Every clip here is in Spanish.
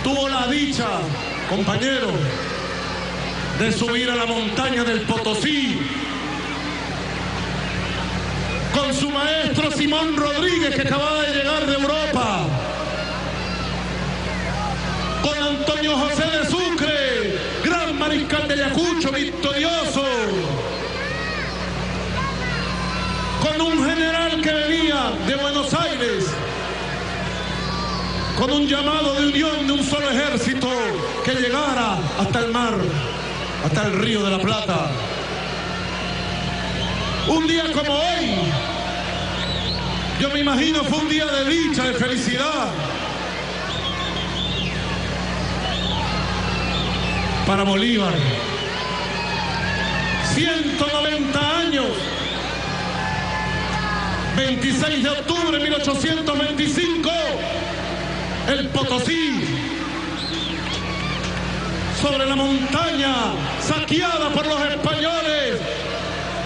tuvo la dicha, compañero, de subir a la montaña del Potosí con su maestro Simón Rodríguez, que acababa de llegar de Europa, con Antonio José de Sucre, gran mariscal de Ayacucho, victorioso, con un general que venía de Buenos Aires, con un llamado de unión de un solo ejército que llegara hasta el mar, hasta el Río de la Plata. Un día como hoy, yo me imagino, fue un día de dicha, de felicidad para Bolívar. 190 años, 26 de octubre de 1825, el Potosí, sobre la montaña saqueada por los españoles,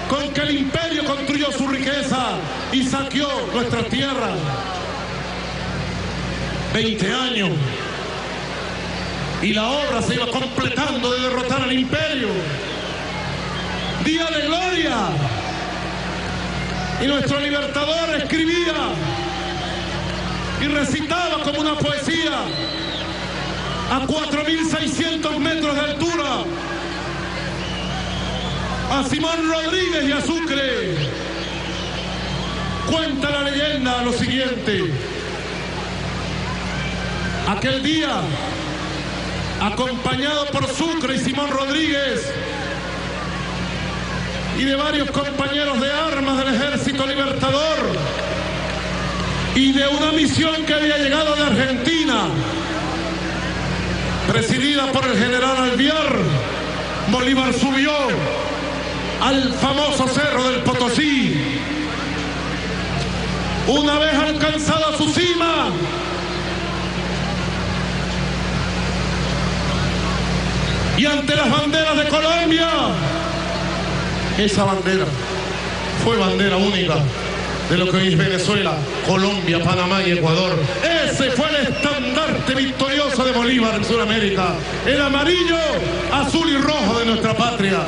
con que el imperio construyó su riqueza y saqueó nuestras tierras. 20 años y la obra se iba completando de derrotar al imperio. Día de gloria, y nuestro libertador escribía y recitaba como una poesía a 4.600 metros de altura a Simón Rodríguez y a Sucre. Cuenta la leyenda lo siguiente: aquel día, acompañado por Sucre y Simón Rodríguez y de varios compañeros de armas del Ejército Libertador y de una misión que había llegado de Argentina, presidida por el general Alvear, Bolívar subió al famoso cerro del Potosí. Una vez alcanzada su cima, y ante las banderas de Colombia, esa bandera fue bandera única de lo que hoy es Venezuela, Colombia, Panamá y Ecuador. Ese fue el estandarte victorioso de Bolívar en Sudamérica, el amarillo, azul y rojo de nuestra patria.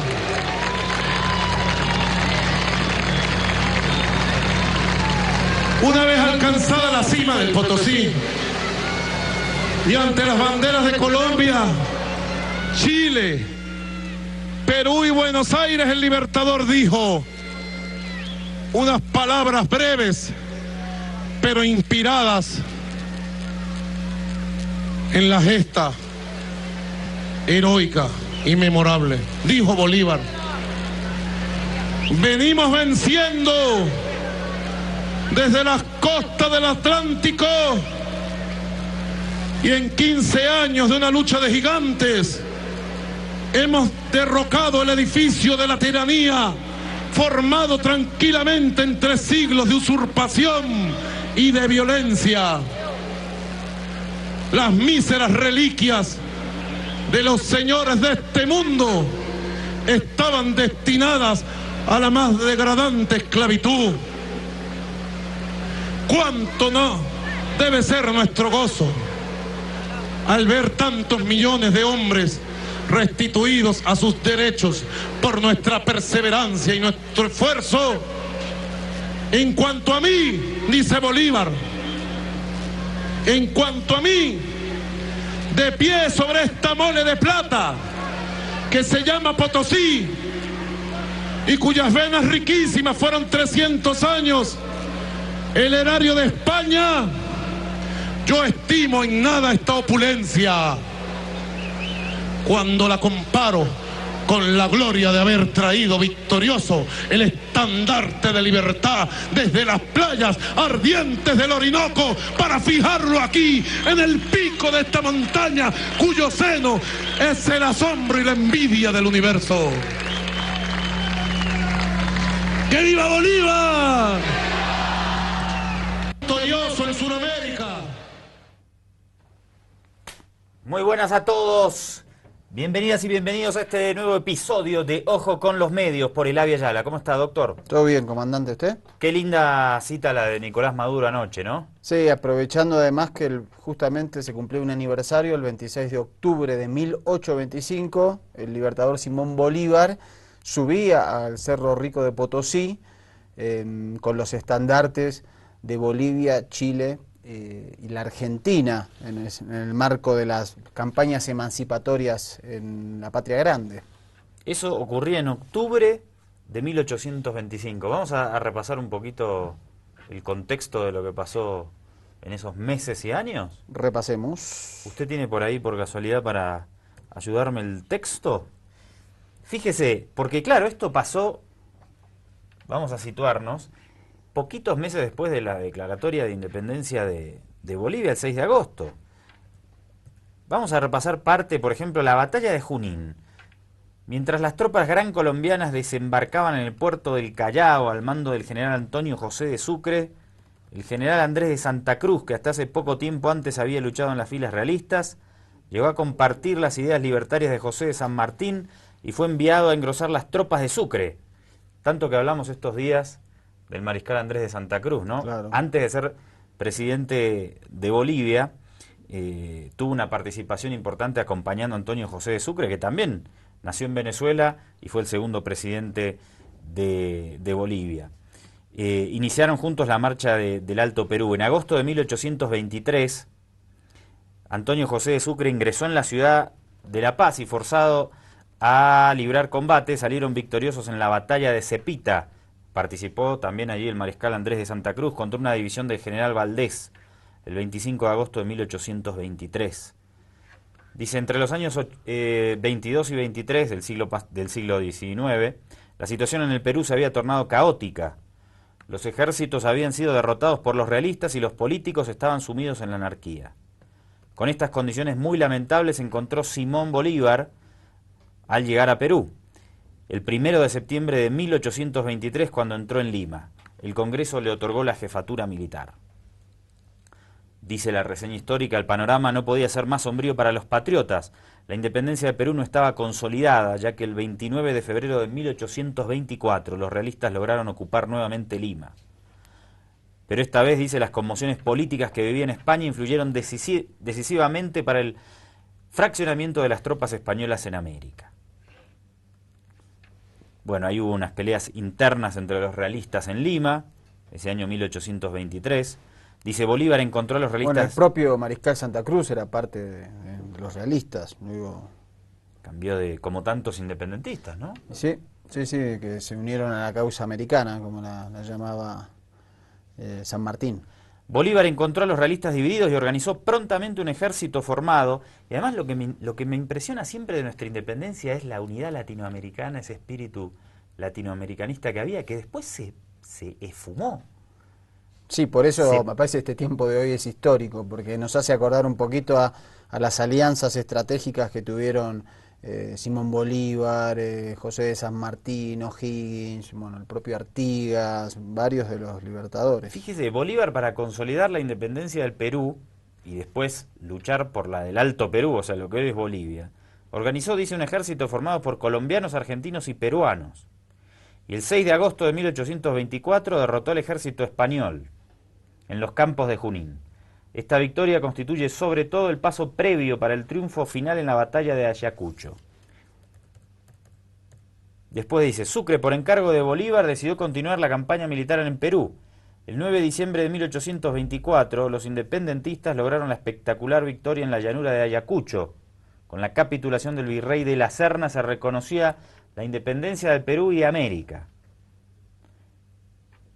Una vez alcanzada la cima del Potosí y ante las banderas de Colombia, Chile, Perú y Buenos Aires, el Libertador dijo unas palabras breves pero inspiradas en la gesta heroica y memorable. Dijo Bolívar: venimos venciendo desde las costas del Atlántico, y en 15 años de una lucha de gigantes hemos derrocado el edificio de la tiranía, formado tranquilamente en 3 siglos de usurpación y de violencia. Las míseras reliquias de los señores de este mundo estaban destinadas a la más degradante esclavitud. ¿Cuánto no debe ser nuestro gozo al ver tantos millones de hombres restituidos a sus derechos por nuestra perseverancia y nuestro esfuerzo? En cuanto a mí, dice Bolívar, en cuanto a mí, de pie sobre esta mole de plata que se llama Potosí y cuyas venas riquísimas fueron 300 años el erario de España, yo estimo en nada esta opulencia cuando la comparo con la gloria de haber traído victorioso el estandarte de libertad desde las playas ardientes del Orinoco para fijarlo aquí en el pico de esta montaña cuyo seno es el asombro y la envidia del universo. ¡Que viva Bolívar! Victorioso en Sudamérica. Muy buenas a todos. Bienvenidas y bienvenidos a este nuevo episodio de Ojo con los Medios por Elavia Ayala. ¿Cómo está, doctor? Todo bien, comandante, ¿usted? Qué linda cita la de Nicolás Maduro anoche, ¿no? Sí, aprovechando además que justamente se cumplió un aniversario, el 26 de octubre de 1825, el libertador Simón Bolívar subía al Cerro Rico de Potosí con los estandartes de Bolivia, Chile y la Argentina en el marco de las campañas emancipatorias en la Patria Grande. Eso ocurría en octubre de 1825. Vamos a repasar un poquito el contexto de lo que pasó en esos meses y años. Repasemos. ¿Usted tiene por ahí, por casualidad, para ayudarme el texto? Fíjese, porque claro, esto pasó, vamos a situarnos, poquitos meses después de la declaratoria de independencia de Bolivia, el 6 de agosto. Vamos a repasar parte, por ejemplo, la batalla de Junín. Mientras las tropas gran colombianas desembarcaban en el puerto del Callao al mando del general Antonio José de Sucre, el general Andrés de Santa Cruz, que hasta hace poco tiempo antes había luchado en las filas realistas, llegó a compartir las ideas libertarias de José de San Martín y fue enviado a engrosar las tropas de Sucre. Tanto que hablamos estos días del mariscal Andrés de Santa Cruz, ¿no? Claro. Antes de ser presidente de Bolivia, tuvo una participación importante acompañando a Antonio José de Sucre, que también nació en Venezuela y fue el segundo presidente de Bolivia. Iniciaron juntos la marcha del Alto Perú. En agosto de 1823, Antonio José de Sucre ingresó en la ciudad de La Paz y, forzado a librar combate, salieron victoriosos en la batalla de Cepita. Participó también allí el mariscal Andrés de Santa Cruz contra una división del general Valdés el 25 de agosto de 1823. Dice, entre los años 22 y 23 del siglo XIX, la situación en el Perú se había tornado caótica. Los ejércitos habían sido derrotados por los realistas y los políticos estaban sumidos en la anarquía. Con estas condiciones muy lamentables se encontró Simón Bolívar al llegar a Perú, el 1 de septiembre de 1823, cuando entró en Lima. El Congreso le otorgó la jefatura militar. Dice la reseña histórica, el panorama no podía ser más sombrío para los patriotas. La independencia de Perú no estaba consolidada, ya que el 29 de febrero de 1824 los realistas lograron ocupar nuevamente Lima. Pero esta vez, dice, las conmociones políticas que vivía en España influyeron decisivamente para el fraccionamiento de las tropas españolas en América. Bueno, ahí hubo unas peleas internas entre los realistas en Lima, ese año 1823. Dice, Bolívar encontró a los realistas... Bueno, el propio mariscal Santa Cruz era parte de los realistas. Digo. Cambió de, como tantos independentistas, ¿no? Sí, que se unieron a la causa americana, como la llamaba San Martín. Bolívar encontró a los realistas divididos y organizó prontamente un ejército formado. Y además lo que me impresiona siempre de nuestra independencia es la unidad latinoamericana, ese espíritu latinoamericanista que había, que después se esfumó. Sí, por eso me parece este tiempo de hoy es histórico, porque nos hace acordar un poquito a las alianzas estratégicas que tuvieron Simón Bolívar, José de San Martín, O'Higgins, bueno, el propio Artigas, varios de los libertadores. Fíjese, Bolívar, para consolidar la independencia del Perú y después luchar por la del Alto Perú, o sea, lo que hoy es Bolivia, organizó, dice, un ejército formado por colombianos, argentinos y peruanos. Y el 6 de agosto de 1824 derrotó al ejército español en los campos de Junín. Esta victoria constituye sobre todo el paso previo para el triunfo final en la batalla de Ayacucho. Después dice, Sucre, por encargo de Bolívar, decidió continuar la campaña militar en Perú. El 9 de diciembre de 1824, los independentistas lograron la espectacular victoria en la llanura de Ayacucho. Con la capitulación del virrey de la Serna se reconocía la independencia del Perú y América.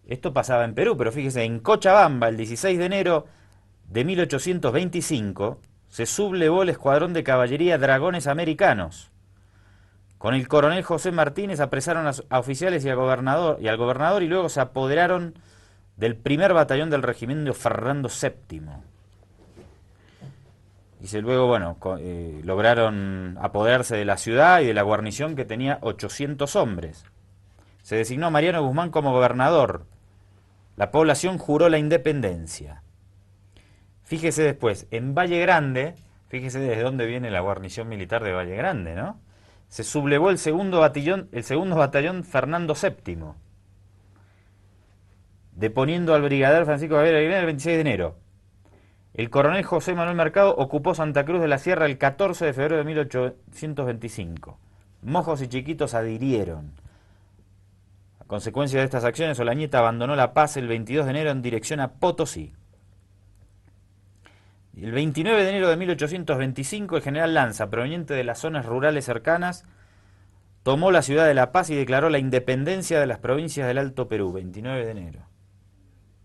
Esto pasaba en Perú, pero fíjese, en Cochabamba, el 16 de enero de 1825, se sublevó el escuadrón de caballería Dragones Americanos. Con el coronel José Martínez apresaron a oficiales y al gobernador y luego se apoderaron del primer batallón del regimiento Fernando VII. Dice luego, bueno, lograron apoderarse de la ciudad y de la guarnición, que tenía 800 hombres. Se designó a Mariano Guzmán como gobernador. La población juró la independencia. Fíjese después, en Valle Grande, Fíjese desde dónde viene la guarnición militar de Valle Grande, ¿no? Se sublevó el segundo batallón Fernando VII, deponiendo al brigadier Francisco Javier Aguilera el 26 de enero. El coronel José Manuel Mercado ocupó Santa Cruz de la Sierra el 14 de febrero de 1825. Mojos y Chiquitos adhirieron. A consecuencia de estas acciones, Olañeta abandonó La Paz el 22 de enero en dirección a Potosí. El 29 de enero de 1825, el general Lanza, proveniente de las zonas rurales cercanas, tomó la ciudad de La Paz y declaró la independencia de las provincias del Alto Perú, 29 de enero,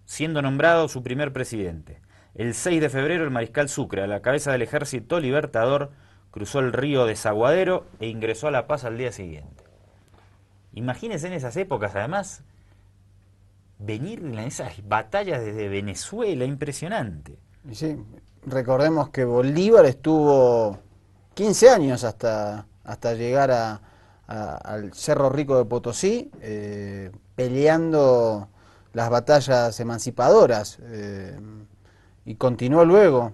siendo nombrado su primer presidente. El 6 de febrero, el mariscal Sucre, a la cabeza del ejército libertador, cruzó el río Desaguadero e ingresó a La Paz al día siguiente. Imagínense en esas épocas, además, venir en esas batallas desde Venezuela, impresionante. Sí, recordemos que Bolívar estuvo 15 años hasta llegar al Cerro Rico de Potosí, peleando las batallas emancipadoras, y continuó luego,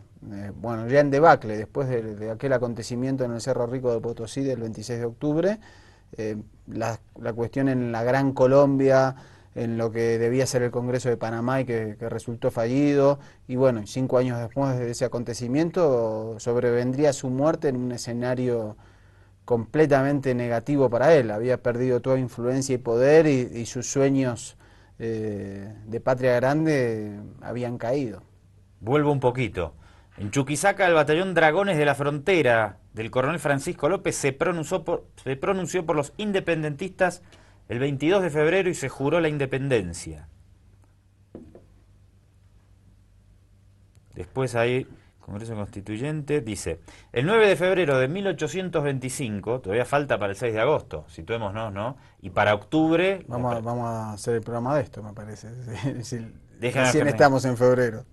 bueno, ya en debacle, después de aquel acontecimiento en el Cerro Rico de Potosí del 26 de octubre, la cuestión en la Gran Colombia, en lo que debía ser el Congreso de Panamá y que resultó fallido, y bueno, 5 años después de ese acontecimiento sobrevendría su muerte en un escenario completamente negativo para él. Había perdido toda influencia y poder y sus sueños de patria grande habían caído. Vuelvo un poquito. En Chuquisaca, el batallón Dragones de la Frontera del coronel Francisco López se pronunció por los independentistas el 22 de febrero y se juró la independencia. Después hay Congreso Constituyente, dice, el 9 de febrero de 1825, todavía falta para el 6 de agosto, situémonos, ¿no? Y para octubre... Vamos a hacer el programa de esto, me parece. Déjame Recién estamos en febrero.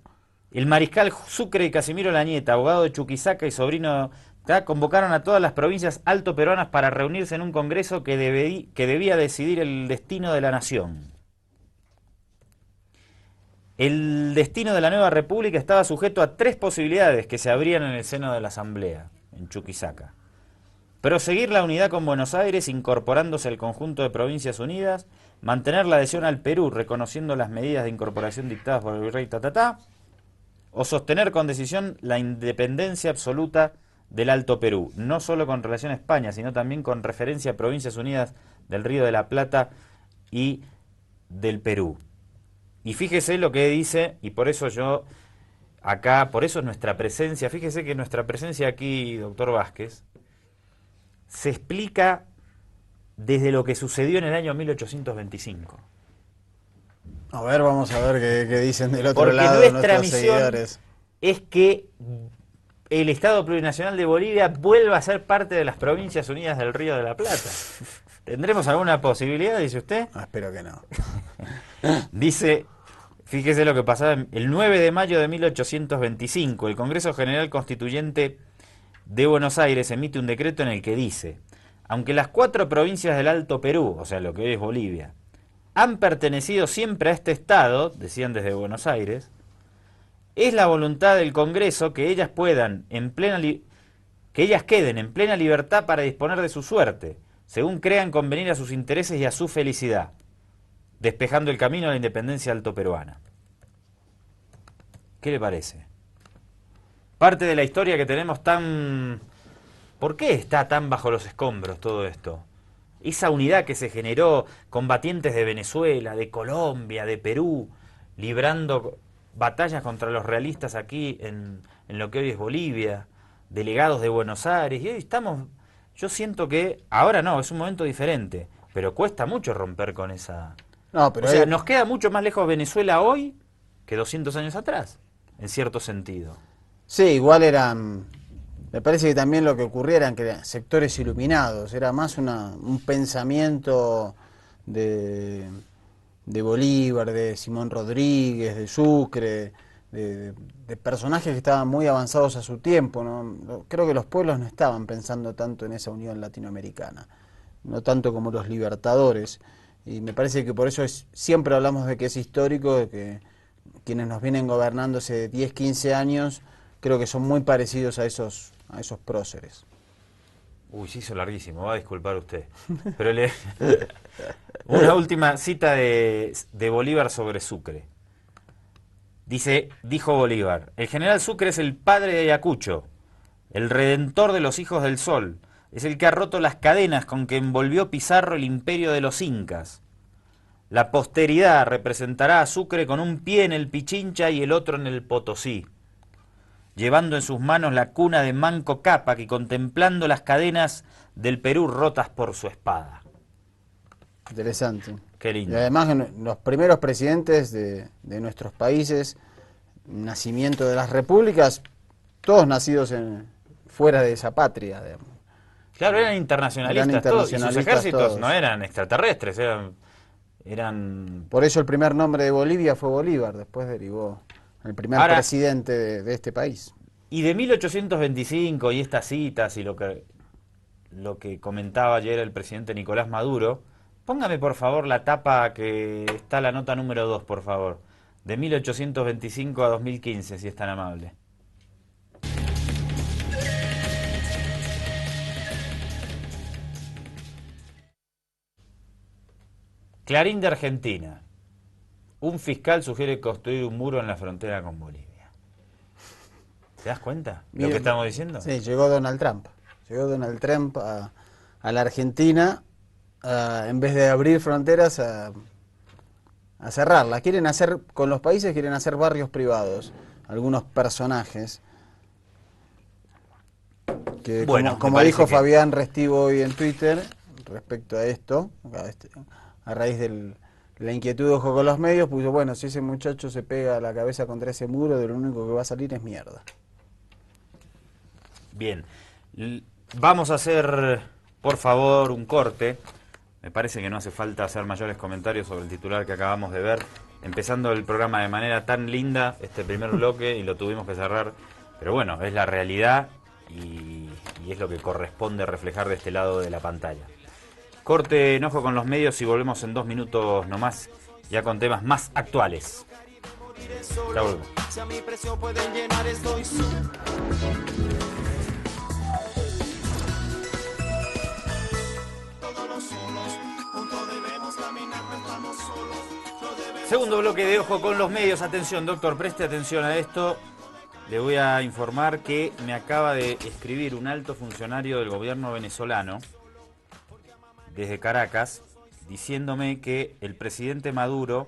El mariscal Sucre y Casimiro Lañeta, abogado de Chuquisaca y sobrino, convocaron a todas las provincias altoperuanas para reunirse en un congreso que debía decidir el destino de la nación. El destino de la nueva república estaba sujeto a 3 posibilidades que se abrían en el seno de la asamblea, en Chuquisaca. Proseguir la unidad con Buenos Aires, incorporándose al conjunto de provincias unidas, mantener la adhesión al Perú, reconociendo las medidas de incorporación dictadas por el virrey o sostener con decisión la independencia absoluta del Alto Perú, no solo con relación a España, sino también con referencia a Provincias Unidas del Río de la Plata y del Perú. Y fíjese lo que dice, y por eso yo acá, por eso es nuestra presencia, fíjese que nuestra presencia aquí, doctor Vázquez, se explica desde lo que sucedió en el año 1825. A ver, vamos a ver qué dicen del otro Porque lado nuestra nuestros misión seguidores. es que el Estado Plurinacional de Bolivia vuelva a ser parte de las Provincias Unidas del Río de la Plata. ¿Tendremos alguna posibilidad, dice usted? Espero que no. Dice, fíjese lo que pasaba el 9 de mayo de 1825, el Congreso General Constituyente de Buenos Aires emite un decreto en el que dice, aunque las 4 provincias del Alto Perú, o sea, lo que hoy es Bolivia, han pertenecido siempre a este Estado, decían desde Buenos Aires, es la voluntad del Congreso que ellas queden en plena libertad para disponer de su suerte, según crean convenir a sus intereses y a su felicidad, despejando el camino a la independencia altoperuana. ¿Qué le parece? Parte de la historia que tenemos tan... ¿Por qué está tan bajo los escombros todo esto? Esa unidad que se generó, combatientes de Venezuela, de Colombia, de Perú, librando batallas contra los realistas aquí en lo que hoy es Bolivia, delegados de Buenos Aires, y hoy estamos, yo siento que, ahora no, es un momento diferente, pero cuesta mucho romper con esa... No, pero o sea, nos queda mucho más lejos Venezuela hoy que 200 años atrás, en cierto sentido. Sí, igual eran... Me parece que también lo que ocurría eran que eran sectores iluminados, era más un pensamiento de Bolívar, de Simón Rodríguez, de Sucre, de personajes que estaban muy avanzados a su tiempo, ¿no? Creo que los pueblos no estaban pensando tanto en esa unión latinoamericana, no tanto como los libertadores, y me parece que por eso siempre hablamos de que es histórico, de que quienes nos vienen gobernando hace 10, 15 años creo que son muy parecidos a esos próceres. Uy, se hizo larguísimo, va a disculpar usted. Pero una última cita de Bolívar sobre Sucre. Dijo Bolívar: el general Sucre es el padre de Ayacucho, el redentor de los hijos del sol. Es el que ha roto las cadenas con que envolvió Pizarro el imperio de los incas. La posteridad representará a Sucre con un pie en el Pichincha y el otro en el Potosí, llevando en sus manos la cuna de Manco Cápac y contemplando las cadenas del Perú rotas por su espada. Interesante. Qué lindo. Y además los primeros presidentes de nuestros países, nacimiento de las repúblicas, todos nacidos fuera de esa patria, digamos. Claro, eran internacionalistas, todos, y sus ejércitos todos. No eran extraterrestres, eran... Por eso el primer nombre de Bolivia fue Bolívar, después derivó el primer presidente de este país. Y de 1825 y estas citas y lo que comentaba ayer el presidente Nicolás Maduro, póngame por favor la tapa que está la nota número 2, por favor, de 1825 a 2015, si es tan amable. Clarín de Argentina. Un fiscal sugiere construir un muro en la frontera con Bolivia. ¿Te das cuenta de lo que estamos diciendo? Sí, llegó Donald Trump. Llegó Donald Trump a la Argentina, en vez de abrir fronteras, a cerrarla. Quieren hacer, con los países quieren hacer barrios privados. Algunos personajes que, bueno, como dijo Fabián Restivo hoy en Twitter, respecto a esto, a raíz de la inquietud de Ojo con los Medios, puso, bueno, si ese muchacho se pega la cabeza contra ese muro, de lo único que va a salir es mierda. Bien, vamos a hacer, por favor, un corte. Me parece que no hace falta hacer mayores comentarios sobre el titular que acabamos de ver. Empezando el programa de manera tan linda, este primer bloque, y lo tuvimos que cerrar. Pero bueno, es la realidad y es lo que corresponde reflejar de este lado de la pantalla. Corte, enojo con los medios y volvemos en 2 minutos nomás, ya con temas más actuales. Ya volvemos. Si a mi precio pueden llenar, estoy Segundo bloque de Ojo con los Medios. Atención, doctor, preste atención a esto. Le voy a informar que me acaba de escribir un alto funcionario del gobierno venezolano desde Caracas, diciéndome que el presidente Maduro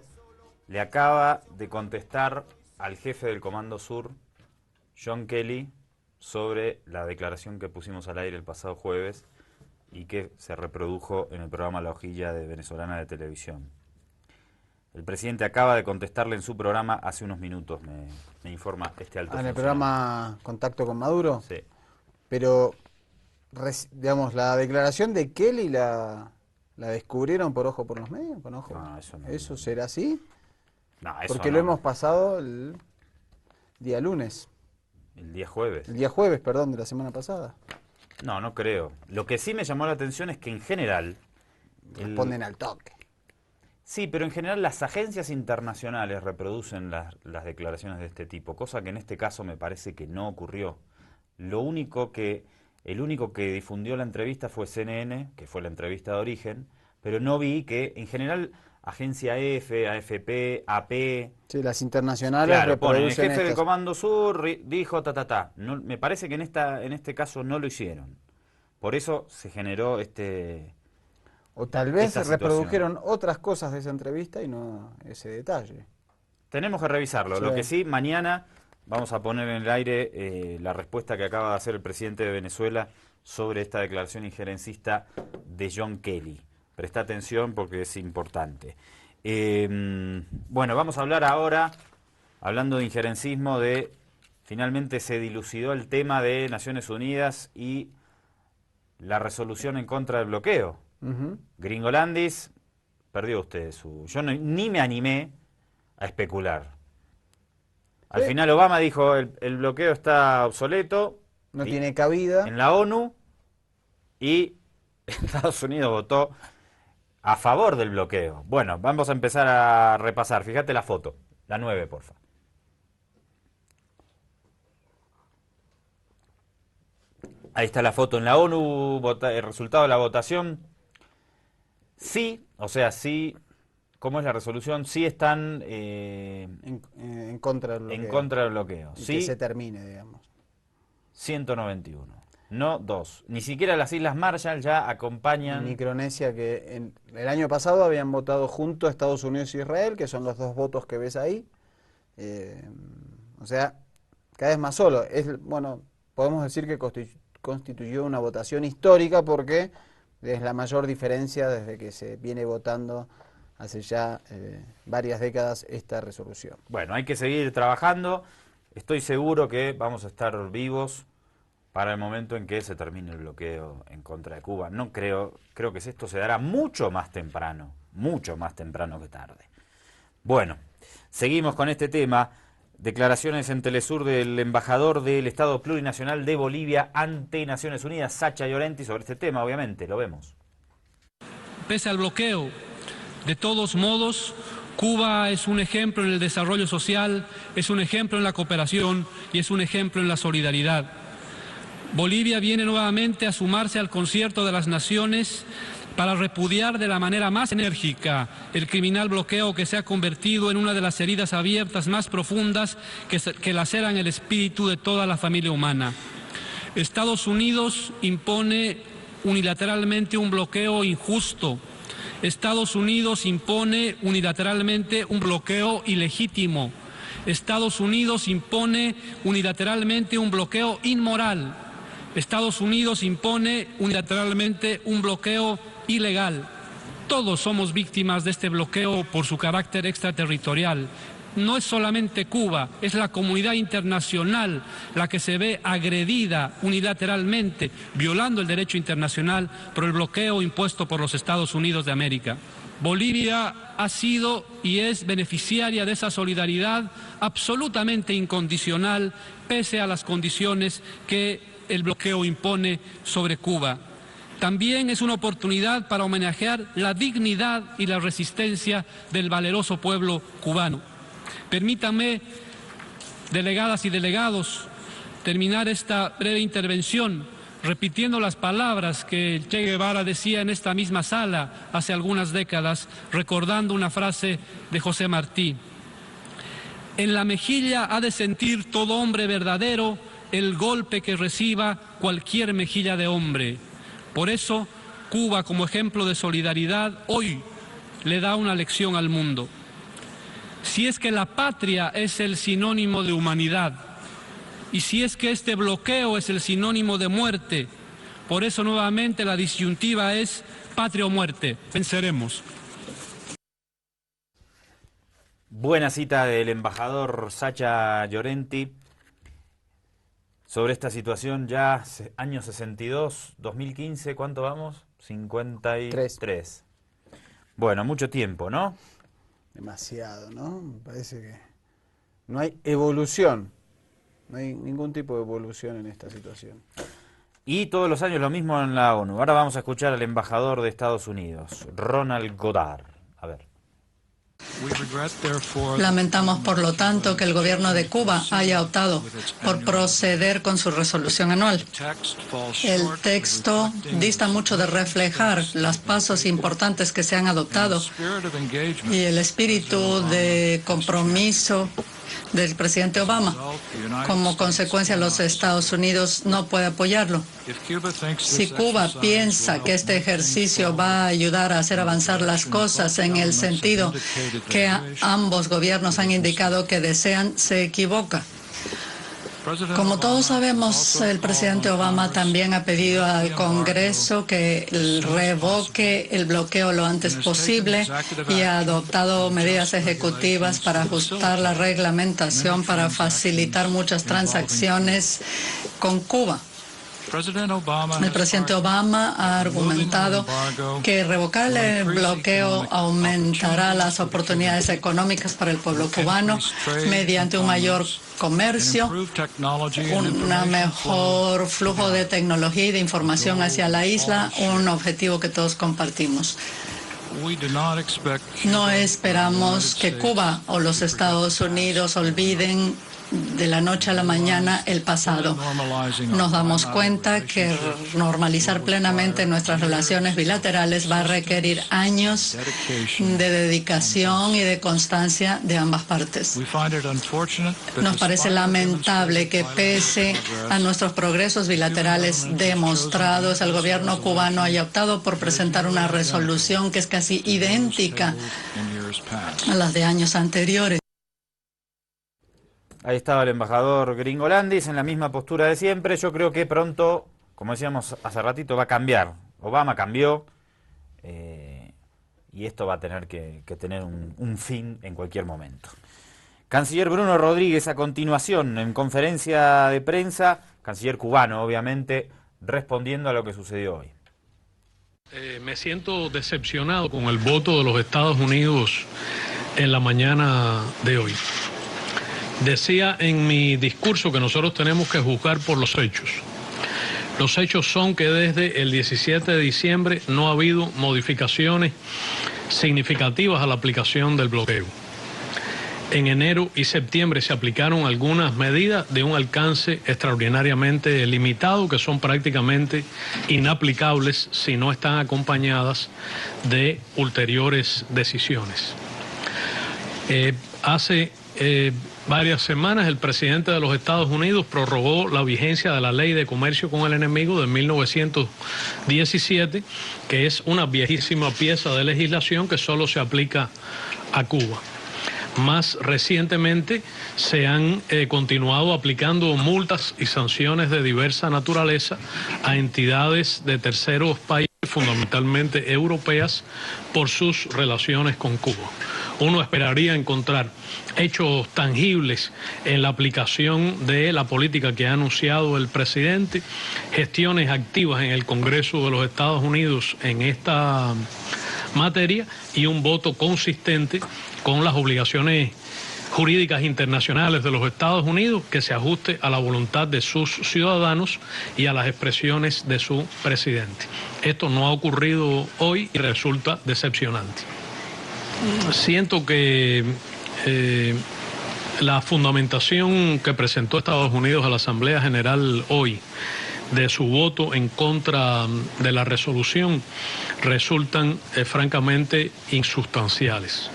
le acaba de contestar al jefe del Comando Sur, John Kelly, sobre la declaración que pusimos al aire el pasado jueves y que se reprodujo en el programa La Hojilla de Venezolana de Televisión. El presidente acaba de contestarle en su programa hace unos minutos, me informa este alto funcionario. ¿En el programa Contacto con Maduro? Sí. Pero, digamos, la declaración de Kelly la descubrieron por Ojo por los Medios, con Ojo. No, eso no. ¿Eso será así? No, eso porque no. lo hemos pasado el día lunes. El día jueves. El día jueves, perdón, de la semana pasada. No, no creo. Lo que sí me llamó la atención es que en general... Responden al toque. Sí, pero en general las agencias internacionales reproducen las declaraciones de este tipo, cosa que en este caso me parece que no ocurrió. El único que difundió la entrevista fue CNN, que fue la entrevista de origen, pero no vi que en general Agencia F, AFP, AP... Sí, las internacionales claro, ponen, el jefe estas... del Comando Sur dijo No, me parece que en este caso no lo hicieron. Por eso se generó O tal vez esta reprodujeron otras cosas de esa entrevista y no ese detalle. Tenemos que revisarlo. Sí. Lo que sí, mañana vamos a poner en el aire la respuesta que acaba de hacer el presidente de Venezuela sobre esta declaración injerencista de John Kelly. Presta atención porque es importante. Bueno, vamos a hablar ahora, hablando de injerencismo, finalmente se dilucidó el tema de Naciones Unidas y la resolución en contra del bloqueo. Gringolandis, perdió usted yo ni me animé a especular. Al final Obama dijo, el bloqueo está obsoleto. No tiene cabida. En la ONU, y Estados Unidos votó a favor del bloqueo. Bueno, vamos a empezar a repasar. Fíjate la foto, la 9, porfa. Ahí está la foto en la ONU, el resultado de la votación. Sí, o sea, sí, ¿cómo es la resolución? Sí están en contra del bloqueo. En contra del bloqueo. Y Sí, que se termine, digamos. 191. No 2. Ni siquiera las Islas Marshall ya acompañan. Y Micronesia, que el año pasado habían votado junto a Estados Unidos e Israel, que son los dos votos que ves ahí. O sea, cada vez más solo. Bueno, podemos decir que constituyó una votación histórica porque es la mayor diferencia desde que se viene votando hace ya varias décadas esta resolución. Bueno, hay que seguir trabajando. Estoy seguro que vamos a estar vivos para el momento en que se termine el bloqueo en contra de Cuba. No creo que esto se dará mucho más temprano que tarde. Bueno, seguimos con este tema. Declaraciones en Telesur del embajador del Estado Plurinacional de Bolivia ante Naciones Unidas, Sacha Llorenti, sobre este tema, obviamente, lo vemos. Pese al bloqueo, de todos modos, Cuba es un ejemplo en el desarrollo social, es un ejemplo en la cooperación y es un ejemplo en la solidaridad. Bolivia viene nuevamente a sumarse al concierto de las naciones para repudiar de la manera más enérgica el criminal bloqueo que se ha convertido en una de las heridas abiertas más profundas que laceran el espíritu de toda la familia humana. Estados Unidos impone unilateralmente un bloqueo injusto. Estados Unidos impone unilateralmente un bloqueo ilegítimo. Estados Unidos impone unilateralmente un bloqueo inmoral. Estados Unidos impone unilateralmente un bloqueo ilegal. Todos somos víctimas de este bloqueo por su carácter extraterritorial. No es solamente Cuba, es la comunidad internacional la que se ve agredida unilateralmente, violando el derecho internacional por el bloqueo impuesto por los Estados Unidos de América. Bolivia ha sido y es beneficiaria de esa solidaridad absolutamente incondicional, pese a las condiciones que el bloqueo impone sobre Cuba. También es una oportunidad para homenajear la dignidad y la resistencia del valeroso pueblo cubano. Permítanme, delegadas y delegados, terminar esta breve intervención repitiendo las palabras que Che Guevara decía en esta misma sala hace algunas décadas, recordando una frase de José Martí. En la mejilla ha de sentir todo hombre verdadero el golpe que reciba cualquier mejilla de hombre. Por eso, Cuba, como ejemplo de solidaridad, hoy le da una lección al mundo. Si es que la patria es el sinónimo de humanidad, y si es que este bloqueo es el sinónimo de muerte, por eso nuevamente la disyuntiva es patria o muerte. Venceremos. Buena cita del embajador Sacha Llorenti sobre esta situación ya año 62, 2015, ¿cuánto vamos? 53. Bueno, mucho tiempo, ¿no? Demasiado, ¿no? Me parece que no hay evolución, no hay ningún tipo de evolución en esta situación. Y todos los años lo mismo en la ONU. Ahora vamos a escuchar al embajador de Estados Unidos, Ronald Goddard. A ver. Lamentamos, por lo tanto, que el gobierno de Cuba haya optado por proceder con su resolución anual. El texto dista mucho de reflejar los pasos importantes que se han adoptado y el espíritu de compromiso del presidente Obama. Como consecuencia, los Estados Unidos no puede apoyarlo. Si Cuba piensa que este ejercicio va a ayudar a hacer avanzar las cosas en el sentido que ambos gobiernos han indicado que desean, se equivoca. Como todos sabemos, el presidente Obama también ha pedido al Congreso que revoque el bloqueo lo antes posible y ha adoptado medidas ejecutivas para ajustar la reglamentación para facilitar muchas transacciones con Cuba. El presidente Obama ha argumentado que revocar el bloqueo aumentará las oportunidades económicas para el pueblo cubano mediante un mayor comercio, un mejor flujo de tecnología y de información hacia la isla, un objetivo que todos compartimos. No esperamos que Cuba o los Estados Unidos olviden de la noche a la mañana el pasado. Nos damos cuenta que normalizar plenamente nuestras relaciones bilaterales va a requerir años de dedicación y de constancia de ambas partes. Nos parece lamentable que pese a nuestros progresos bilaterales demostrados, el gobierno cubano haya optado por presentar una resolución que es casi idéntica a las de años anteriores. Ahí estaba el embajador Gringolandis en la misma postura de siempre. Yo creo que pronto, como decíamos hace ratito, va a cambiar. Obama cambió y esto va a tener que tener un fin en cualquier momento. Canciller Bruno Rodríguez, a continuación, en conferencia de prensa, canciller cubano, obviamente, respondiendo a lo que sucedió hoy. Me siento decepcionado con el voto de los Estados Unidos en la mañana de hoy. Decía en mi discurso que nosotros tenemos que juzgar por los hechos. Los hechos son que desde el 17 de diciembre no ha habido modificaciones significativas a la aplicación del bloqueo. En enero y septiembre se aplicaron algunas medidas de un alcance extraordinariamente limitado que son prácticamente inaplicables si no están acompañadas de ulteriores decisiones. Hace varias semanas el presidente de los Estados Unidos prorrogó la vigencia de la Ley de Comercio con el Enemigo de 1917, que es una viejísima pieza de legislación que solo se aplica a Cuba. Más recientemente se han continuado aplicando multas y sanciones de diversa naturaleza a entidades de terceros países, fundamentalmente europeas, por sus relaciones con Cuba. Uno esperaría encontrar hechos tangibles en la aplicación de la política que ha anunciado el presidente, gestiones activas en el Congreso de los Estados Unidos en esta materia y un voto consistente con las obligaciones jurídicas internacionales de los Estados Unidos que se ajuste a la voluntad de sus ciudadanos y a las expresiones de su presidente. Esto no ha ocurrido hoy y resulta decepcionante. Siento que la fundamentación que presentó Estados Unidos a la Asamblea General hoy de su voto en contra de la resolución resultan francamente insustanciales.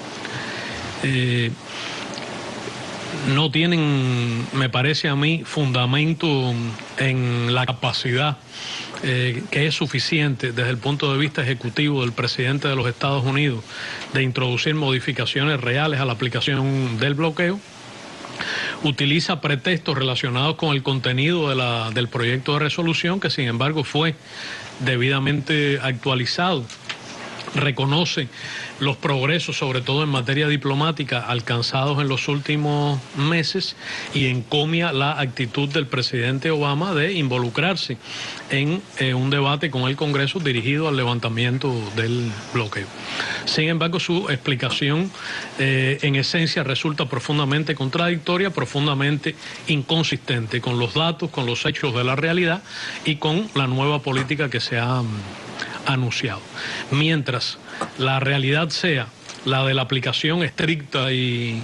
No tienen, me parece a mí, fundamento en la capacidad que es suficiente desde el punto de vista ejecutivo del presidente de los Estados Unidos de introducir modificaciones reales a la aplicación del bloqueo. Utiliza pretextos relacionados con el contenido del proyecto de resolución, que sin embargo fue debidamente actualizado. Reconoce los progresos, sobre todo en materia diplomática, alcanzados en los últimos meses y encomia la actitud del presidente Obama de involucrarse en un debate con el Congreso dirigido al levantamiento del bloqueo. Sin embargo, su explicación en esencia resulta profundamente contradictoria, profundamente inconsistente con los datos, con los hechos de la realidad y con la nueva política que se ha anunciado. Mientras la realidad sea la de la aplicación estricta y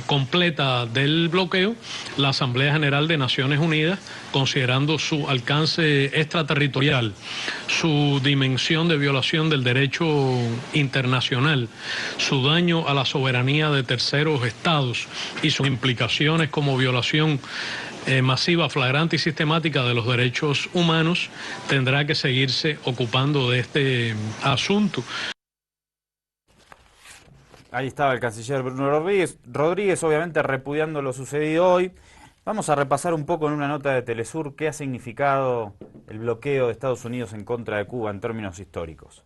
completa del bloqueo, la Asamblea General de Naciones Unidas, considerando su alcance extraterritorial, su dimensión de violación del derecho internacional, su daño a la soberanía de terceros estados y sus implicaciones como violación masiva, flagrante y sistemática de los derechos humanos, tendrá que seguirse ocupando de este asunto. Ahí estaba el canciller Bruno Rodríguez, obviamente repudiando lo sucedido hoy. Vamos a repasar un poco en una nota de Telesur qué ha significado el bloqueo de Estados Unidos en contra de Cuba en términos históricos.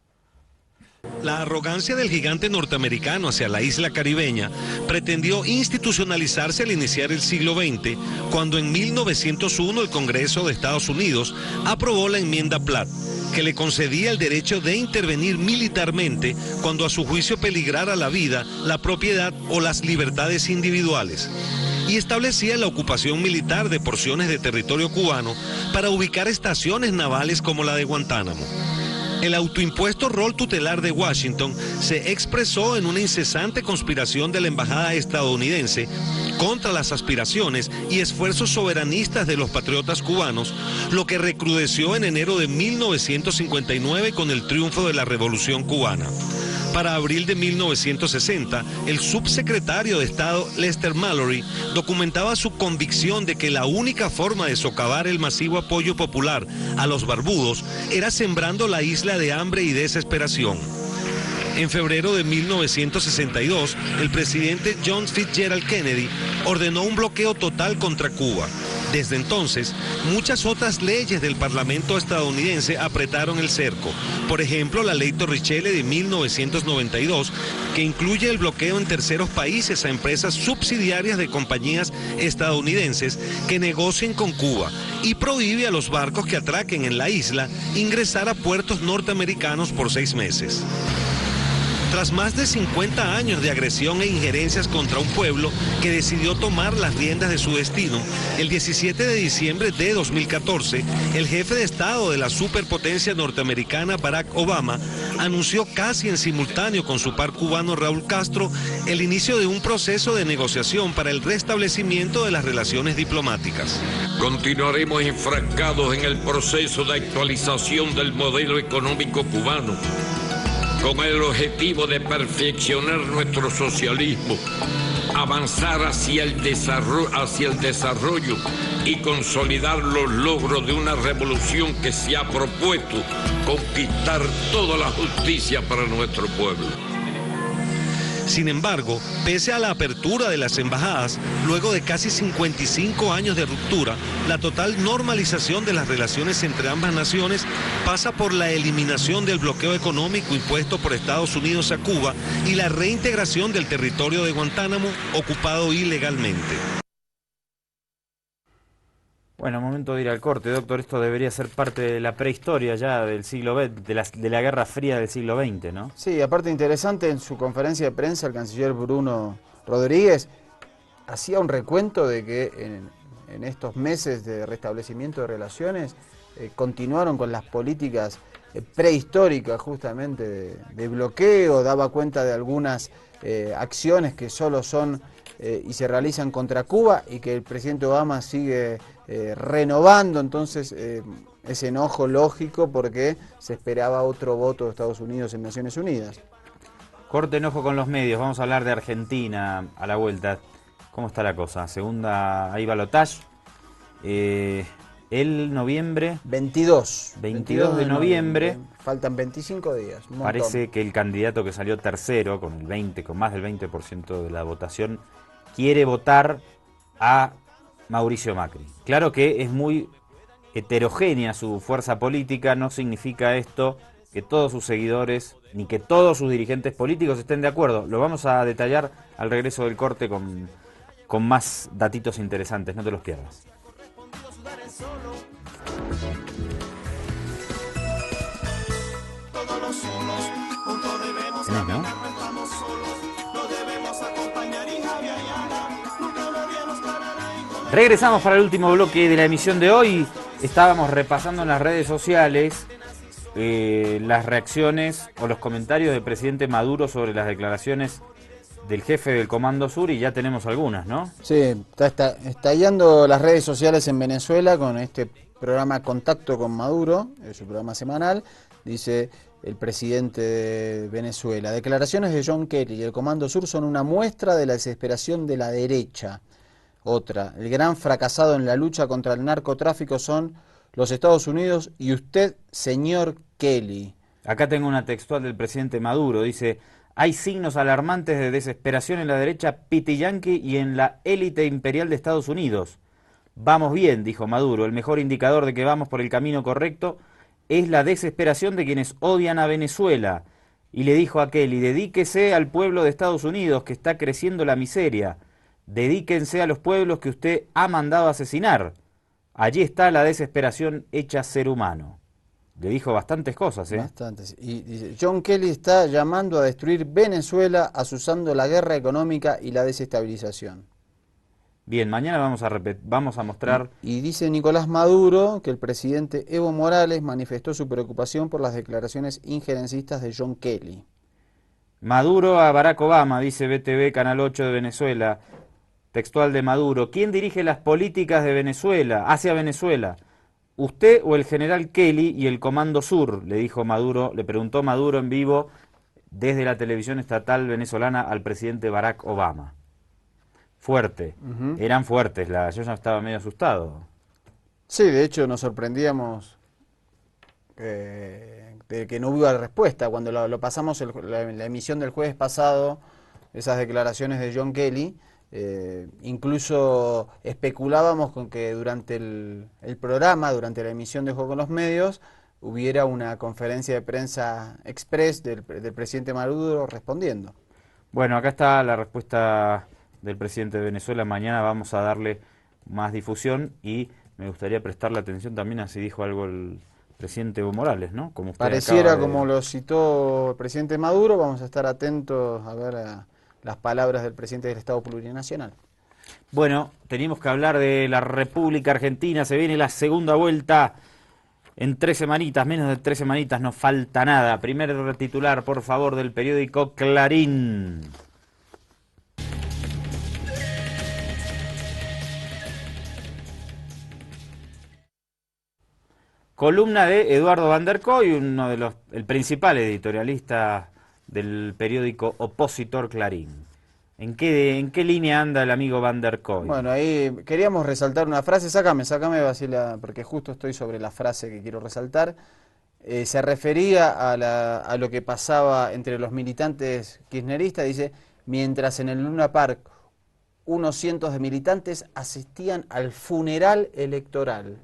La arrogancia del gigante norteamericano hacia la isla caribeña pretendió institucionalizarse al iniciar el siglo XX, cuando en 1901 el Congreso de Estados Unidos aprobó la enmienda Platt, que le concedía el derecho de intervenir militarmente cuando a su juicio peligrara la vida, la propiedad o las libertades individuales, y establecía la ocupación militar de porciones de territorio cubano para ubicar estaciones navales como la de Guantánamo. El autoimpuesto rol tutelar de Washington se expresó en una incesante conspiración de la embajada estadounidense contra las aspiraciones y esfuerzos soberanistas de los patriotas cubanos, lo que recrudeció en enero de 1959 con el triunfo de la Revolución cubana. Para abril de 1960, el subsecretario de Estado Lester Mallory documentaba su convicción de que la única forma de socavar el masivo apoyo popular a los barbudos era sembrando la isla de hambre y desesperación. En febrero de 1962, el presidente John Fitzgerald Kennedy ordenó un bloqueo total contra Cuba. Desde entonces, muchas otras leyes del Parlamento estadounidense apretaron el cerco. Por ejemplo, la ley Torricelli de 1992, que incluye el bloqueo en terceros países a empresas subsidiarias de compañías estadounidenses que negocien con Cuba y prohíbe a los barcos que atraquen en la isla ingresar a puertos norteamericanos por 6 meses. Tras más de 50 años de agresión e injerencias contra un pueblo que decidió tomar las riendas de su destino, el 17 de diciembre de 2014, el jefe de Estado de la superpotencia norteamericana Barack Obama anunció casi en simultáneo con su par cubano Raúl Castro el inicio de un proceso de negociación para el restablecimiento de las relaciones diplomáticas. Continuaremos enfrascados en el proceso de actualización del modelo económico cubano, con el objetivo de perfeccionar nuestro socialismo, avanzar hacia el desarrollo y consolidar los logros de una revolución que se ha propuesto conquistar toda la justicia para nuestro pueblo. Sin embargo, pese a la apertura de las embajadas, luego de casi 55 años de ruptura, la total normalización de las relaciones entre ambas naciones pasa por la eliminación del bloqueo económico impuesto por Estados Unidos a Cuba y la reintegración del territorio de Guantánamo ocupado ilegalmente. Bueno, momento de ir al corte, doctor. Esto debería ser parte de la prehistoria ya del siglo XX, de la Guerra Fría del siglo XX, ¿no? Sí, aparte interesante, en su conferencia de prensa el canciller Bruno Rodríguez hacía un recuento de que en estos meses de restablecimiento de relaciones continuaron con las políticas prehistóricas justamente de bloqueo, daba cuenta de algunas acciones que solo son y se realizan contra Cuba y que el presidente Obama sigue renovando, entonces ese enojo lógico porque se esperaba otro voto de Estados Unidos en Naciones Unidas. Corte enojo con los medios, vamos a hablar de Argentina a la vuelta. ¿Cómo está la cosa? Segunda, ahí balotaje. El noviembre... 22 de noviembre. Faltan 25 días. Parece que el candidato que salió tercero, con más del 20% de la votación, quiere votar a Mauricio Macri. Claro que es muy heterogénea su fuerza política, no significa esto que todos sus seguidores ni que todos sus dirigentes políticos estén de acuerdo. Lo vamos a detallar al regreso del corte con más datitos interesantes, no te los pierdas. ¿Tenés, no? Regresamos para el último bloque de la emisión de hoy. Estábamos repasando en las redes sociales las reacciones o los comentarios del presidente Maduro sobre las declaraciones del jefe del Comando Sur y ya tenemos algunas, ¿no? Sí, está estallando las redes sociales en Venezuela con este programa Contacto con Maduro, su programa semanal. Dice el presidente de Venezuela: declaraciones de John Kelly y el Comando Sur son una muestra de la desesperación de la derecha. Otra: el gran fracasado en la lucha contra el narcotráfico son los Estados Unidos y usted, señor Kelly. Acá tengo una textual del presidente Maduro, dice: hay signos alarmantes de desesperación en la derecha piti-yanqui y en la élite imperial de Estados Unidos. Vamos bien, dijo Maduro, el mejor indicador de que vamos por el camino correcto es la desesperación de quienes odian a Venezuela. Y le dijo a Kelly: dedíquese al pueblo de Estados Unidos que está creciendo la miseria. Dedíquense a los pueblos que usted ha mandado a asesinar. Allí está la desesperación hecha ser humano. Le dijo bastantes cosas, ¿eh? Bastantes. Y dice: John Kelly está llamando a destruir Venezuela, asusando la guerra económica y la desestabilización. Bien, mañana vamos a mostrar... Y dice Nicolás Maduro que el presidente Evo Morales manifestó su preocupación por las declaraciones injerencistas de John Kelly. Maduro a Barack Obama, dice BTV, Canal 8 de Venezuela. Textual de Maduro. ¿Quién dirige las políticas de Venezuela, hacia Venezuela? ¿Usted o el general Kelly y el Comando Sur? Le dijo Maduro, le preguntó Maduro en vivo desde la televisión estatal venezolana al presidente Barack Obama. Fuerte. Eran fuertes. Yo ya estaba medio asustado. Sí, de hecho nos sorprendíamos de que no hubo respuesta. Cuando lo pasamos la emisión del jueves pasado, esas declaraciones de John Kelly, incluso especulábamos con que durante el programa, durante la emisión de Juego con los Medios, hubiera una conferencia de prensa express del presidente Maduro respondiendo. Bueno, acá está la respuesta del presidente de Venezuela. Mañana vamos a darle más difusión y me gustaría prestarle atención también a si dijo algo el presidente Evo Morales, ¿no? Como usted pareciera, acaba de... como lo citó el presidente Maduro, vamos a estar atentos a ver las palabras del presidente del Estado Plurinacional. Bueno, teníamos que hablar de la República Argentina. Se viene la segunda vuelta en 3 semanitas, menos de 3 semanitas, no falta nada. Primer titular, por favor, del periódico Clarín. Columna de Eduardo Van der Koy, el principal editorialista del periódico opositor Clarín. ¿En qué línea anda el amigo Van der Koy? Bueno, ahí queríamos resaltar una frase, sácame Basila, porque justo estoy sobre la frase que quiero resaltar. Se refería a lo que pasaba entre los militantes kirchneristas, dice, mientras en el Luna Park unos cientos de militantes asistían al funeral electoral.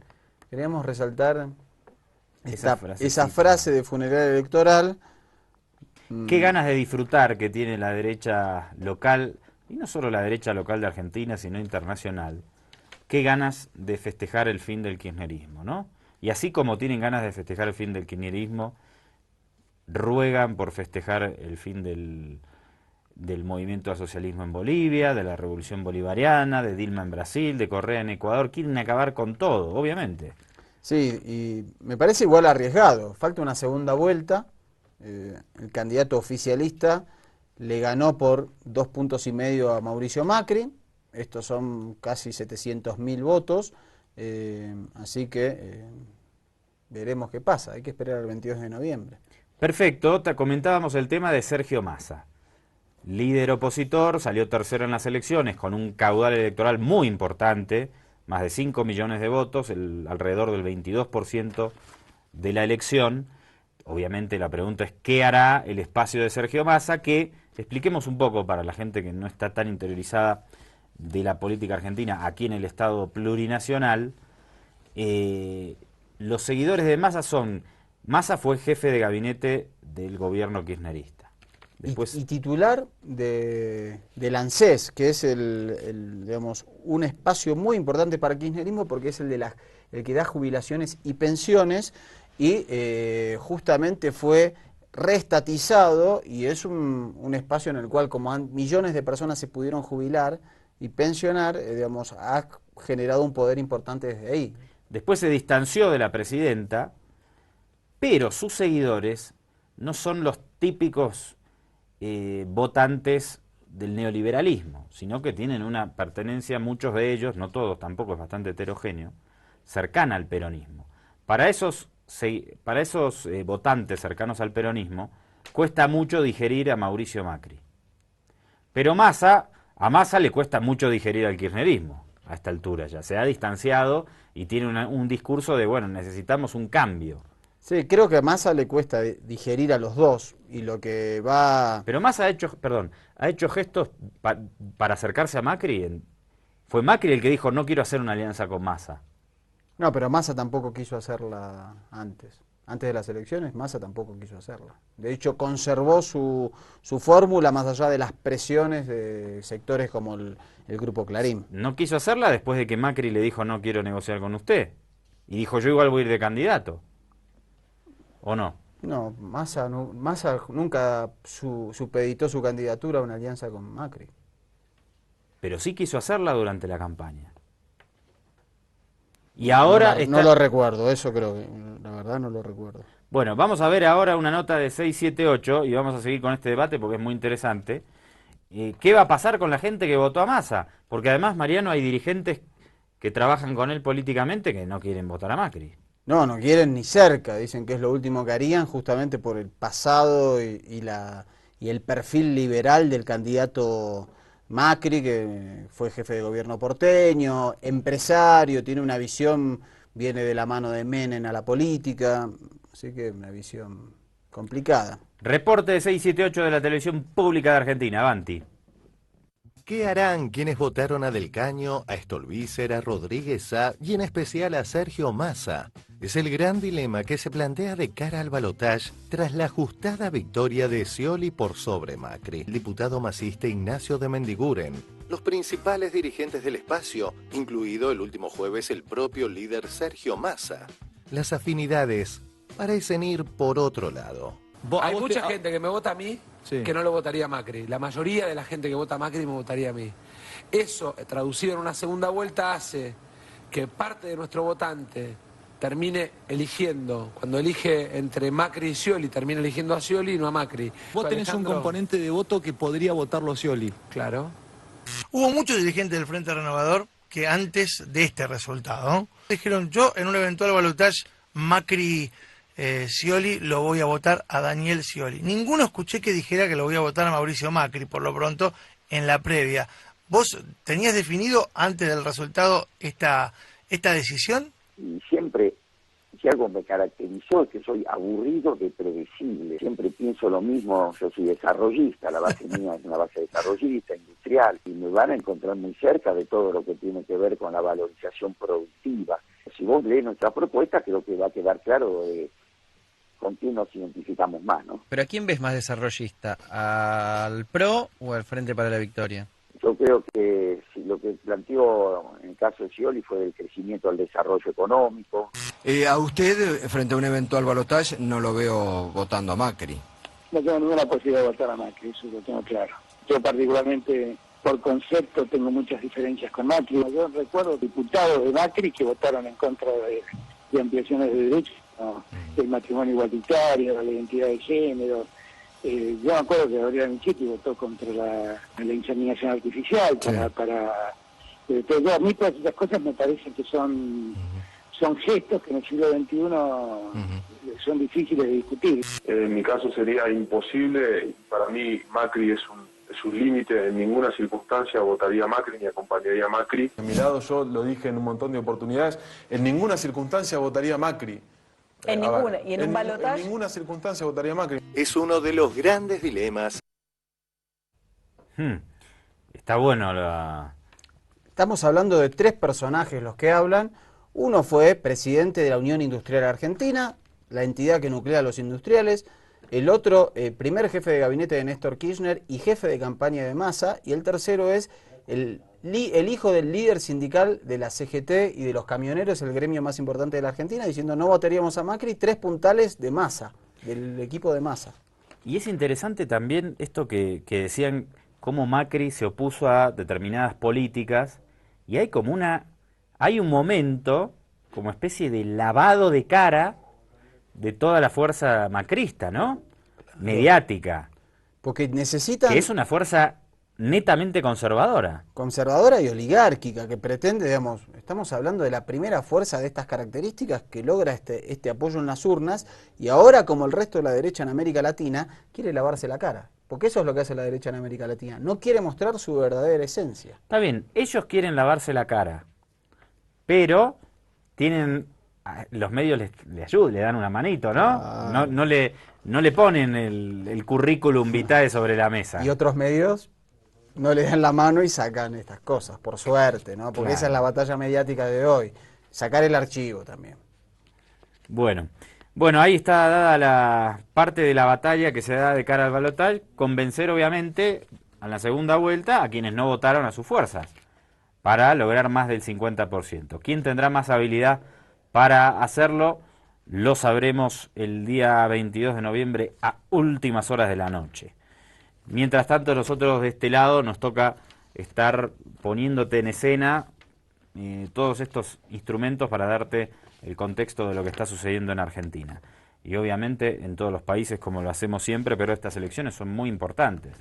Queríamos resaltar esa frase de funeral electoral. Qué ganas de disfrutar que tiene la derecha local, y no solo la derecha local de Argentina, sino internacional. Qué ganas de festejar el fin del kirchnerismo, ¿no? Y así como tienen ganas de festejar el fin del kirchnerismo, ruegan por festejar el fin del movimiento al socialismo en Bolivia, de la revolución bolivariana, de Dilma en Brasil, de Correa en Ecuador. Quieren acabar con todo, obviamente. Sí, y me parece igual arriesgado. Falta una segunda vuelta. El candidato oficialista le ganó por 2,5 puntos a Mauricio Macri. Estos son casi 700.000 votos. Así que veremos qué pasa. Hay que esperar el 22 de noviembre. Perfecto. Comentábamos el tema de Sergio Massa. Líder opositor, salió tercero en las elecciones con un caudal electoral muy importante, más de 5 millones de votos, alrededor del 22% de la elección. Obviamente la pregunta es ¿qué hará el espacio de Sergio Massa? Que expliquemos un poco para la gente que no está tan interiorizada de la política argentina aquí en el Estado plurinacional. Los seguidores de Massa Massa fue jefe de gabinete del gobierno kirchnerista. Después... Y titular del ANSES, que es digamos, un espacio muy importante para el kirchnerismo porque es el que da jubilaciones y pensiones. Y justamente fue reestatizado y es un espacio en el cual como millones de personas se pudieron jubilar y pensionar, digamos, ha generado un poder importante desde ahí. Después se distanció de la presidenta, pero sus seguidores no son los típicos votantes del neoliberalismo, sino que tienen una pertenencia, muchos de ellos, no todos, tampoco es bastante heterogéneo, cercana al peronismo. Para esos votantes cercanos al peronismo, cuesta mucho digerir a Mauricio Macri. Pero a Massa le cuesta mucho digerir al kirchnerismo, a esta altura ya. Se ha distanciado y tiene un discurso de, bueno, necesitamos un cambio. Sí, creo que a Massa le cuesta digerir a los dos, y lo que va... Pero Massa ha hecho gestos para acercarse a Macri. Fue Macri el que dijo, no quiero hacer una alianza con Massa. No, pero Massa tampoco quiso hacerla antes. Antes de las elecciones, Massa tampoco quiso hacerla. De hecho, conservó su fórmula más allá de las presiones de sectores como el Grupo Clarín. No quiso hacerla después de que Macri le dijo, no quiero negociar con usted. Y dijo, yo igual voy a ir de candidato. ¿O no? No, Massa nunca supeditó su candidatura a una alianza con Macri. pero sí quiso hacerla durante la campaña. Y ahora no lo recuerdo, eso creo que, la verdad no lo recuerdo. Bueno, vamos a ver ahora una nota de 678 y vamos a seguir con este debate porque es muy interesante. ¿Qué va a pasar con la gente que votó a Massa? Porque además, Mariano, hay dirigentes que trabajan con él políticamente que no quieren votar a Macri. No, no quieren ni cerca, dicen que es lo último que harían justamente por el pasado y el perfil liberal del candidato Macri, que fue jefe de gobierno porteño, empresario, tiene una visión, viene de la mano de Menem a la política, así que una visión complicada. Reporte de 678 de la televisión pública de Argentina, Avanti. ¿Qué harán quienes votaron a Del Caño, a Stolbizer, a Rodríguez Sá y en especial a Sergio Massa? Es el gran dilema que se plantea de cara al balotaje tras la ajustada victoria de Scioli por sobre Macri. El diputado masista Ignacio de Mendiguren, los principales dirigentes del espacio, incluido el último jueves el propio líder Sergio Massa. Las afinidades parecen ir por otro lado. Hay mucha gente que me vota a mí que no lo votaría a Macri. La mayoría de la gente que vota a Macri me votaría a mí. Eso, traducido en una segunda vuelta, hace que parte de nuestro votante termine eligiendo, cuando elige entre Macri y Scioli, termina eligiendo a Scioli y no a Macri. Vos tenés un componente de voto que podría votarlo a Scioli. Claro. Hubo muchos dirigentes del Frente Renovador que antes de este resultado dijeron: yo en un eventual balotaje Macri Scioli lo voy a votar a Daniel Scioli. Ninguno escuché que dijera que lo voy a votar a Mauricio Macri, por lo pronto, en la previa. ¿Vos tenías definido antes del resultado esta decisión? Y siempre, si algo me caracterizó, es que soy aburrido de predecible. Siempre pienso lo mismo, yo soy desarrollista, la base mía es una base desarrollista, industrial, y me van a encontrar muy cerca de todo lo que tiene que ver con la valorización productiva. Si vos lees nuestra propuesta, creo que va a quedar claro con quién nos identificamos más, ¿no? ¿Pero a quién ves más desarrollista? ¿Al PRO o al Frente para la Victoria? Yo creo que lo que planteó en el caso de Scioli fue del crecimiento al desarrollo económico. A usted, frente a un eventual balotaje, no lo veo votando a Macri. No tengo ninguna posibilidad de votar a Macri, eso lo tengo claro. Yo particularmente, por concepto, tengo muchas diferencias con Macri. Yo recuerdo diputados de Macri que votaron en contra de ampliaciones de derechos, ¿no? El matrimonio igualitario, la identidad de género. Yo me acuerdo que Gabriela Michetti votó contra la inseminación artificial pero a mí todas esas cosas me parecen que son gestos que en el siglo XXI son difíciles de discutir. En mi caso sería imposible. Para mí Macri es un límite. En ninguna circunstancia votaría a Macri ni acompañaría a Macri. A mi lado, yo lo dije en un montón de oportunidades, en ninguna circunstancia votaría a Macri. En ninguna. ¿Y en un balotaje? En ninguna circunstancia votaría a Macri. Es uno de los grandes dilemas. Está bueno la... Estamos hablando de tres personajes los que hablan. Uno fue presidente de la Unión Industrial Argentina, la entidad que nuclea a los industriales. El otro, primer jefe de gabinete de Néstor Kirchner y jefe de campaña de Massa. Y el tercero es el hijo del líder sindical de la CGT y de los camioneros, el gremio más importante de la Argentina, diciendo no votaríamos a Macri, tres puntales de Massa, del equipo de Massa. Y es interesante también esto que decían, cómo Macri se opuso a determinadas políticas, y hay un momento, como especie de lavado de cara de toda la fuerza macrista, ¿no? Mediática. Porque necesitan... Que es una fuerza netamente conservadora. Conservadora y oligárquica, que pretende, digamos, estamos hablando de la primera fuerza de estas características que logra este apoyo en las urnas, y ahora, como el resto de la derecha en América Latina, quiere lavarse la cara. Porque eso es lo que hace la derecha en América Latina. No quiere mostrar su verdadera esencia. Está bien, ellos quieren lavarse la cara, pero los medios le ayudan, le dan una manito, ¿no? No le ponen el currículum vitae sobre la mesa. Y otros medios no le dan la mano y sacan estas cosas, por suerte, ¿no? Porque esa es la batalla mediática de hoy. Sacar el archivo también. Bueno, ahí está dada la parte de la batalla que se da de cara al balotaje. Convencer, obviamente, a la segunda vuelta a quienes no votaron a sus fuerzas, para lograr más del 50%. ¿Quién tendrá más habilidad para hacerlo? Lo sabremos el día 22 de noviembre a últimas horas de la noche. Mientras tanto, nosotros de este lado nos toca estar poniéndote en escena todos estos instrumentos para darte el contexto de lo que está sucediendo en Argentina. Y obviamente en todos los países, como lo hacemos siempre, pero estas elecciones son muy importantes.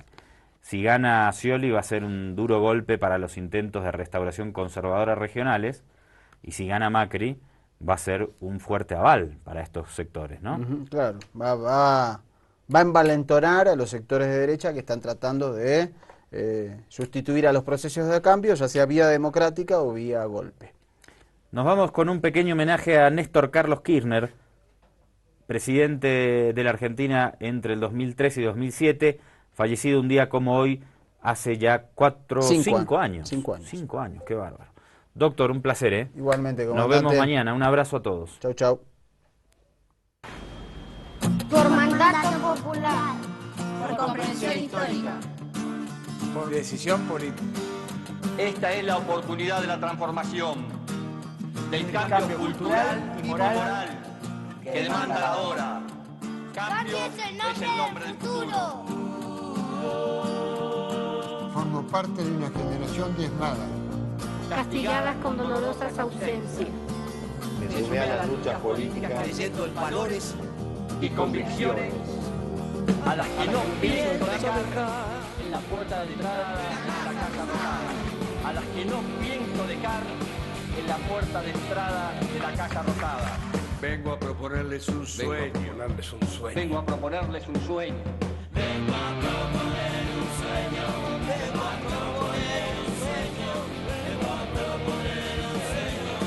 Si gana Scioli va a ser un duro golpe para los intentos de restauración conservadora regionales, y si gana Macri va a ser un fuerte aval para estos sectores, ¿no? Claro, va a envalentonar a los sectores de derecha que están tratando de sustituir a los procesos de cambio, ya sea vía democrática o vía golpe. Nos vamos con un pequeño homenaje a Néstor Carlos Kirchner, presidente de la Argentina entre el 2003 y 2007, fallecido un día como hoy, hace ya 5 años. 5 años. 5 años, qué bárbaro. Doctor, un placer, ¿eh? Igualmente, nos vemos mañana. Un abrazo a todos. Chau, chau. Por mandato popular. Por comprensión histórica. Por decisión política. Esta es la oportunidad de la transformación, del cambio cultural y moral que demanda la hora. Cambio es el nombre del futuro. Formo parte de una generación diezmada, castigadas con dolorosas ausencias. Me sumé a las luchas políticas creyendo en valores y convicciones a las que no pienso dejar en la puerta de entrada de la Casa Rosada. A las que no pienso dejar en la puerta de entrada de la Casa Rosada. Vengo a proponerles un sueño. Vengo a proponerles un sueño. Vengo a proponer un sueño. Vengo a proponer un sueño. Vengo a proponer un sueño.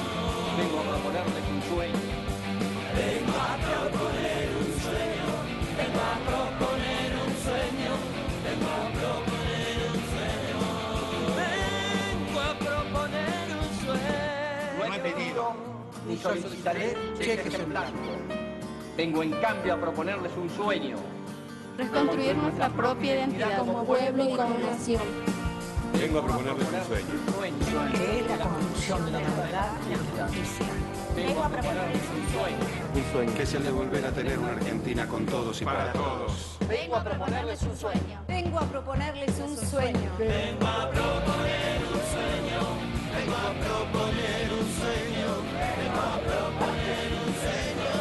Vengo a proponerles un sueño. Vengo a proponer un sueño. Vengo a proponer un sueño. Vengo a proponer un sueño. Vengo a proponer un sueño. No he pedido ni solicitaré cheques en blanco. Vengo en cambio a proponerles un sueño. Reconstruir nuestra propia identidad como pueblo y como nación. Vengo a proponerles un sueño. Que es la construcción de la verdad y la justicia. Vengo a proponerles un sueño. Un sueño. Que es el de volver a tener una Argentina con todos y para todos. Vengo a proponerles un sueño. Vengo a proponerles un sueño. Vengo a proponer un sueño. Vengo a proponer un sueño. Vengo a proponer un sueño.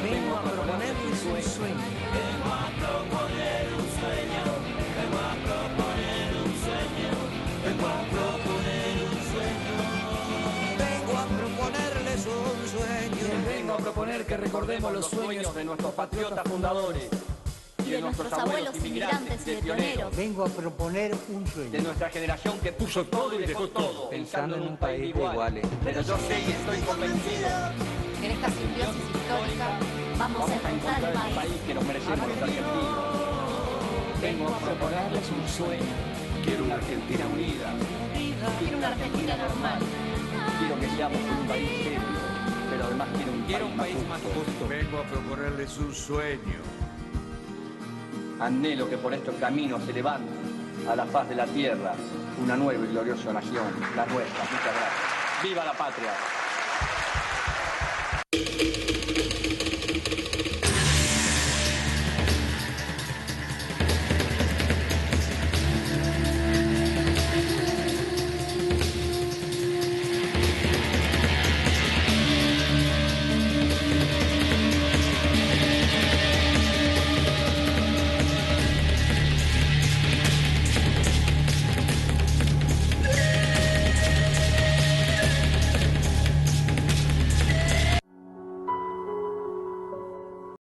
Vengo a proponerles un sueño. Vengo a proponer un sueño. Vengo a proponer un sueño. Vengo a proponer un sueño. Vengo a proponerles un sueño. Vengo a proponer que recordemos los sueños de nuestros patriotas fundadores. Y de nuestros abuelos inmigrantes y de pioneros. Vengo a proponer un sueño. De nuestra generación que puso todo y dejó todo, pensando en un país de iguales. Pero yo sé y estoy convencido En esta simbiosis histórica vamos a encontrar el país que nos merecemos los argentinos. Vengo a proponerles un sueño. Quiero una Argentina unida. Quiero una Argentina normal. Quiero que seamos un país serio, pero además quiero un país más justo. Vengo a proponerles un sueño. Anhelo que por estos caminos se levante a la faz de la tierra una nueva y gloriosa nación, la nuestra. Muchas gracias. ¡Viva la patria!